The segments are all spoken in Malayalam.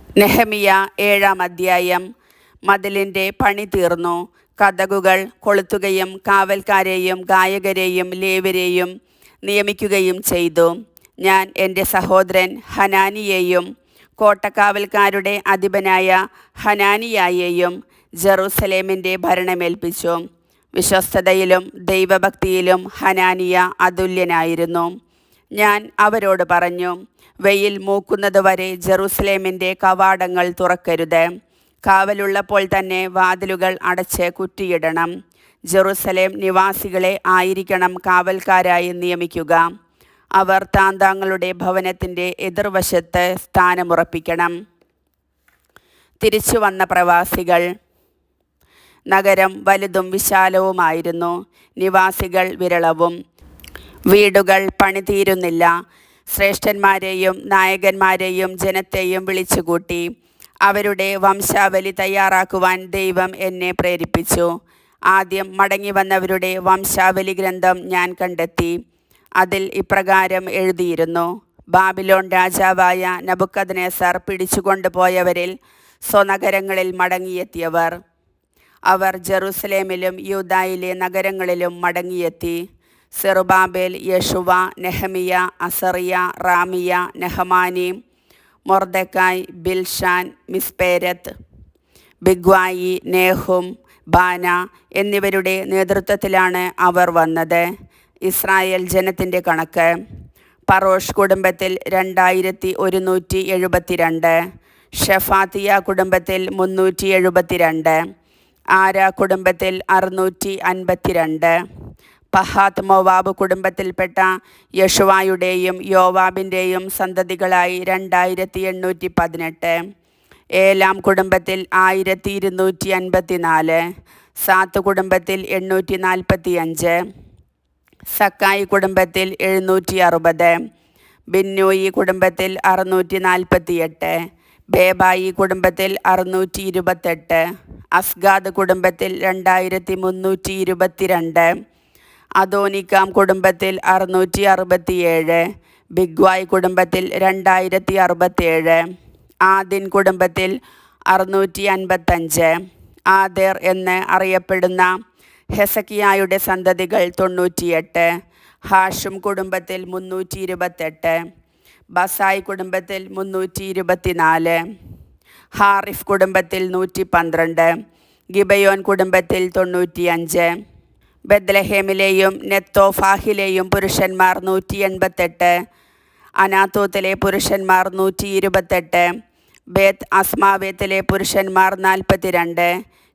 നെഹെമിയ 7-ാം അധ്യായം. മതിലിൻ്റെ പണി തീർന്നു. കതകുകൾ കൊളുത്തുകയും കാവൽക്കാരെയും ഗായകരെയും ലേവ്യരെയും നിയമിക്കുകയും ചെയ്തു. ഞാൻ എൻ്റെ സഹോദരൻ ഹനാനിയെയും കോട്ടക്കാവൽക്കാരുടെ അധിപനായ ഹനാനിയായെയും ജെറുസലേമിൻ്റെ ഭരണമേൽപ്പിച്ചു. വിശ്വസ്തതയിലും ദൈവഭക്തിയിലും ഹനാനിയ അതുല്യനായിരുന്നു. ഞാൻ അവരോട് പറഞ്ഞു, വെയിൽ മൂക്കുന്നതുവരെ ജെറുസലേമിൻ്റെ കവാടങ്ങൾ തുറക്കരുത്. കാവലുള്ളപ്പോൾ തന്നെ വാതിലുകൾ അടച്ച് കുറ്റിയിടണം. ജെറുസലേം നിവാസികളെ ആയിരിക്കണം കാവൽക്കാരായി നിയമിക്കുക. അവർ താന്താങ്ങളുടെ ഭവനത്തിൻ്റെ എതിർവശത്ത് സ്ഥാനമുറപ്പിക്കണം. തിരിച്ചു വന്ന പ്രവാസികൾ. നഗരം വലുതും വിശാലവുമായിരുന്നു, നിവാസികൾ വിരളവും. വീടുകൾ പണിതീരുന്നില്ല. ശ്രേഷ്ഠന്മാരെയും നായകന്മാരെയും ജനത്തെയും വിളിച്ചുകൂട്ടി അവരുടെ വംശാവലി തയ്യാറാക്കുവാൻ ദൈവം എന്നെ പ്രേരിപ്പിച്ചു. ആദ്യം മടങ്ങി വന്നവരുടെ വംശാവലി ഗ്രന്ഥം ഞാൻ കണ്ടെത്തി. അതിൽ ഇപ്രകാരം എഴുതിയിരുന്നു: ബാബിലോൺ രാജാവായ നബുക്കദ്നേസർ പിടിച്ചുകൊണ്ടുപോയവരിൽ സ്വനഗരങ്ങളിൽ മടങ്ങിയെത്തിയവർ. അവർ ജെറുസലേമിലും യൂദായിലെ നഗരങ്ങളിലും മടങ്ങിയെത്തി. സെറുബാബേൽ, യെശുവ, നെഹമിയ, അസറിയ, റാമിയ, നെഹമാനി, മൊർദെക്കായ്, ബിൽഷാൻ, മിസ്പേരത്ത്, ബിഗ്വായി, നേഹും, ബാന എന്നിവരുടെ നേതൃത്വത്തിലാണ് അവർ വന്നത്. ഇസ്രായേൽ ജനത്തിൻ്റെ കണക്ക്: പറോഷ് കുടുംബത്തിൽ 2172, ഷെഫാത്തിയ കുടുംബത്തിൽ 372, ആര കുടുംബത്തിൽ 652, പഹാത്ത് മോവാബ് കുടുംബത്തിൽപ്പെട്ട യശുവായുടെയും യോവാബിൻ്റെയും സന്തതികളായി 2818, ഏലാം കുടുംബത്തിൽ 1254, സാത്ത് കുടുംബത്തിൽ 845, സക്കായി കുടുംബത്തിൽ 760, ബിന്നൂയി കുടുംബത്തിൽ 648, ബേബായി കുടുംബത്തിൽ 628, അസ്ഗാദ് കുടുംബത്തിൽ 2322, അദോനിക്കാം കുടുംബത്തിൽ 667, ബിഗ്വായ് കുടുംബത്തിൽ 2067, ആദിൻ കുടുംബത്തിൽ 655, ആദേർ എന്ന് അറിയപ്പെടുന്ന ഹെസക്കിയായുടെ സന്തതികൾ 98, ഹാഷും കുടുംബത്തിൽ 328, ബസായ് കുടുംബത്തിൽ 324, ഹാറിഫ് കുടുംബത്തിൽ 112, ഗിബയോൻ കുടുംബത്തിൽ 95, ബെത്ലഹേമിലെയും നെത്തോഫാഹിലെയും പുരുഷന്മാർ 188, അനാത്തോത്തിലെ പുരുഷന്മാർ 128, ബേത്ത് അസ്മാവേത്തിലെ പുരുഷന്മാർ 42,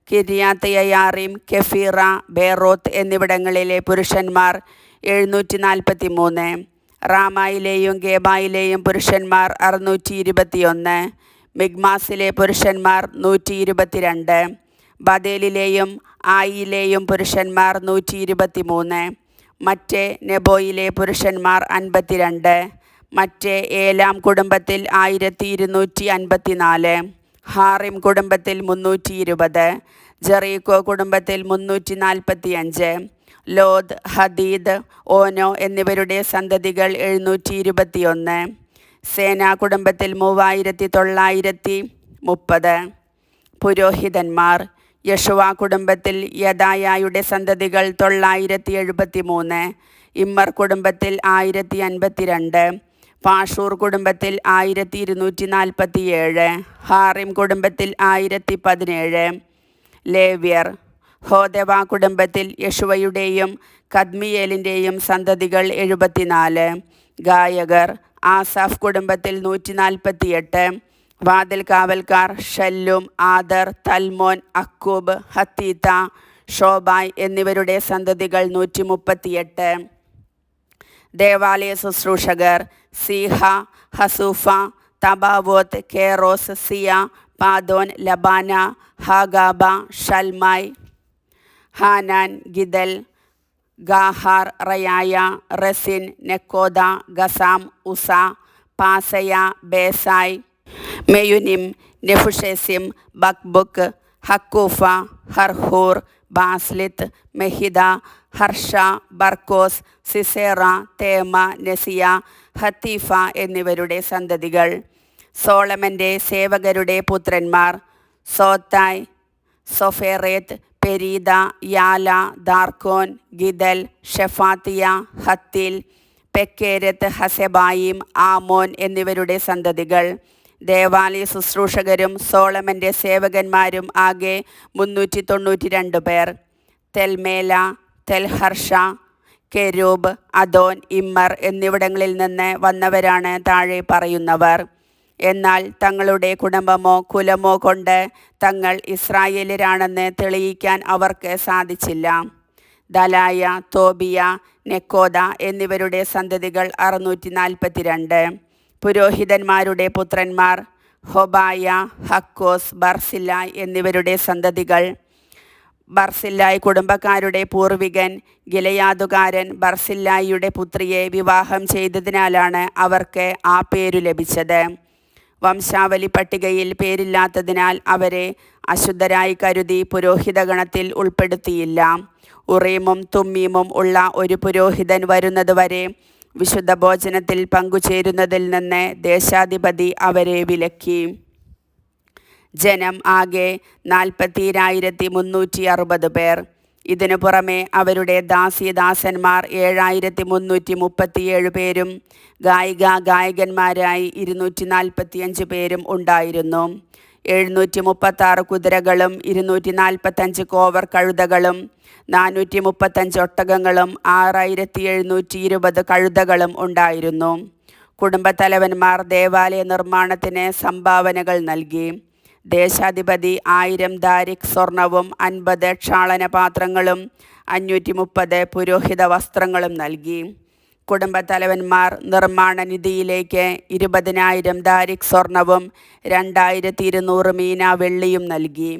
കിര്യാത്ത് യയാറിം, കെഫീറ, ബേറോത്ത് എന്നിവിടങ്ങളിലെ പുരുഷന്മാർ 743, റാമായിലെയും ഗേബായിലെയും പുരുഷന്മാർ 621, മിഗ്മാസിലെ പുരുഷന്മാർ 122, ബദേലിലെയും ആയിലെയും പുരുഷന്മാർ 123, മറ്റേ നെബോയിലെ പുരുഷന്മാർ 52, മറ്റേ ഏലാം കുടുംബത്തിൽ 1254, ഹാറിം കുടുംബത്തിൽ 320, ജെറീക്കോ കുടുംബത്തിൽ 345, ലോദ്, ഹദീദ്, ഓനോ എന്നിവരുടെ സന്തതികൾ 721, സേനാ കുടുംബത്തിൽ 3930. പുരോഹിതന്മാർ: യശുവ കുടുംബത്തിൽ യദായായുടെ സന്തതികൾ 973, ഇമ്മർ കുടുംബത്തിൽ 1052, പാഷൂർ കുടുംബത്തിൽ 1247, ഹാറിം കുടുംബത്തിൽ 1017. ലേവ്യർ: ഹോദവ കുടുംബത്തിൽ യശുവയുടെയും കദ്മിയേലിൻ്റെയും സന്തതികൾ 74, ഗായകർ: ആസാഫ് കുടുംബത്തിൽ 148, വാതിൽ കാവൽക്കാർ: ഷല്ലൂം, ആദർ, തൽമോൻ, അക്കൂബ്, ഹത്തീത്ത, ഷോബായ് എന്നിവരുടെ സന്തതികൾ 138. ദേവാലയ ശുശ്രൂഷകർ: സീഹ, ഹസൂഫ, തബാവോത്ത്, കേറോസ്, സിയ, പാദോൻ, ലബാന, ഹാഗാബ, ഷൽമായി, ഹാനാൻ, ഗിദൽ, ഗാഹാർ, റയായ, റസിൻ, നെക്കോദ, ഗസാം, ഉസ, പാസയ, ബേസായ്, മെയുനിം, നെഫുഷെസിം, ബക്ബുക്ക്, ഹക്കൂഫ, ഹർഹൂർ, ബാസ്ലിത്ത്, മെഹിദ, ഹർഷ, ബർക്കോസ്, സിസേറ, തേമ, നെസിയ, ഹത്തീഫ എന്നിവരുടെ സന്തതികൾ. സോളമൻ്റെ സേവകരുടെ പുത്രന്മാർ സോത്തായ്, സൊഫേറേത്ത്, പെരീദ, യാല, ദാർക്കോൻ, ഗിദൽ, ഷെഫാത്തിയ, ഹത്തിൽ, പെക്കേരത്ത്, ഹസെബായിം, ആമോൻ എന്നിവരുടെ സന്തതികൾ. ദേവാലയ ശുശ്രൂഷകരും സോളമൻ്റെ സേവകന്മാരും ആകെ 392 പേർ. തെൽമേല, തെൽഹർഷ, കെരൂബ്, അദോൻ, ഇമ്മർ എന്നിവിടങ്ങളിൽ നിന്ന് വന്നവരാണ് താഴെ പറയുന്നവർ. എന്നാൽ തങ്ങളുടെ കുടുംബമോ കുലമോ കൊണ്ട് തങ്ങൾ ഇസ്രായേലരാണെന്ന് തെളിയിക്കാൻ അവർക്ക് സാധിച്ചില്ല. ദലായ, തോബിയ, നെക്കോദ എന്നിവരുടെ സന്തതികൾ 642. പുരോഹിതന്മാരുടെ പുത്രന്മാർ ഹൊബായ, ഹക്കോസ്, ബർസില്ലായ് എന്നിവരുടെ സന്തതികൾ. ബർസില്ലായ് കുടുംബക്കാരുടെ പൂർവികൻ ഗിലെയാദുകാരൻ ബർസില്ലായിയുടെ പുത്രിയെ വിവാഹം ചെയ്തതിനാലാണ് അവർക്ക് ആ പേരു ലഭിച്ചത്. വംശാവലി പട്ടികയിൽ പേരില്ലാത്തതിനാൽ അവരെ അശുദ്ധരായി കരുതി പുരോഹിതഗണത്തിൽ ഉൾപ്പെടുത്തിയില്ല. ഉറീമും തുമ്മീമും ഉള്ള ഒരു പുരോഹിതൻ വരുന്നതുവരെ വിശുദ്ധ ഭോജനത്തിൽ പങ്കുചേരുന്നതിൽ നിന്ന് ദേശാധിപതി അവരെ വിലക്കി. ജനം ആകെ 42,360 പേർ. ഇതിനു പുറമെ അവരുടെ ദാസീദാസന്മാർ 7,337 പേരും ഗായിക ഗായകന്മാരായി 245 പേരും ഉണ്ടായിരുന്നു. 736 കുതിരകളും 245 കോവർ കഴുതകളും 435 ഒട്ടകങ്ങളും 6,720 കഴുതകളും ഉണ്ടായിരുന്നു. കുടുംബത്തലവന്മാർ ദേവാലയ നിർമ്മാണത്തിന് സംഭാവനകൾ നൽകി. ദേശാധിപതി 1000 ദാരിക് സ്വർണവും 50 ക്ഷാളന പാത്രങ്ങളും 530 പുരോഹിത വസ്ത്രങ്ങളും നൽകി. കുടുംബത്തലവന്മാർ നിർമ്മാണ നിധിയിലേക്ക് 20,000 ദാരിക് സ്വർണവും 2200 മീന വെള്ളിയും നൽകി.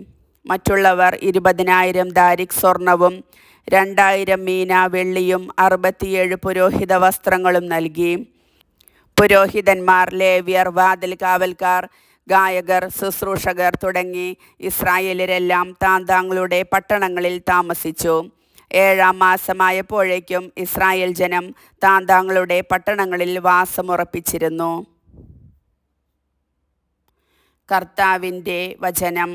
മറ്റുള്ളവർ 20,000 ദാരിക് സ്വർണവും 2000 മീന വെള്ളിയും 67 പുരോഹിത വസ്ത്രങ്ങളും നൽകി. പുരോഹിതന്മാർ, ലേവ്യർ, വാതിൽ കാവൽക്കാർ, ഗായകർ, ശുശ്രൂഷകർ തുടങ്ങി ഇസ്രായേലരെല്ലാം താന്താങ്ങളുടെ പട്ടണങ്ങളിൽ താമസിച്ചു. 7-ാം മാസമായപ്പോഴേക്കും ഇസ്രായേൽ ജനം താന്താങ്ങളുടെ പട്ടണങ്ങളിൽ വാസമുറപ്പിച്ചിരുന്നു. കർത്താവിൻ്റെ വചനം.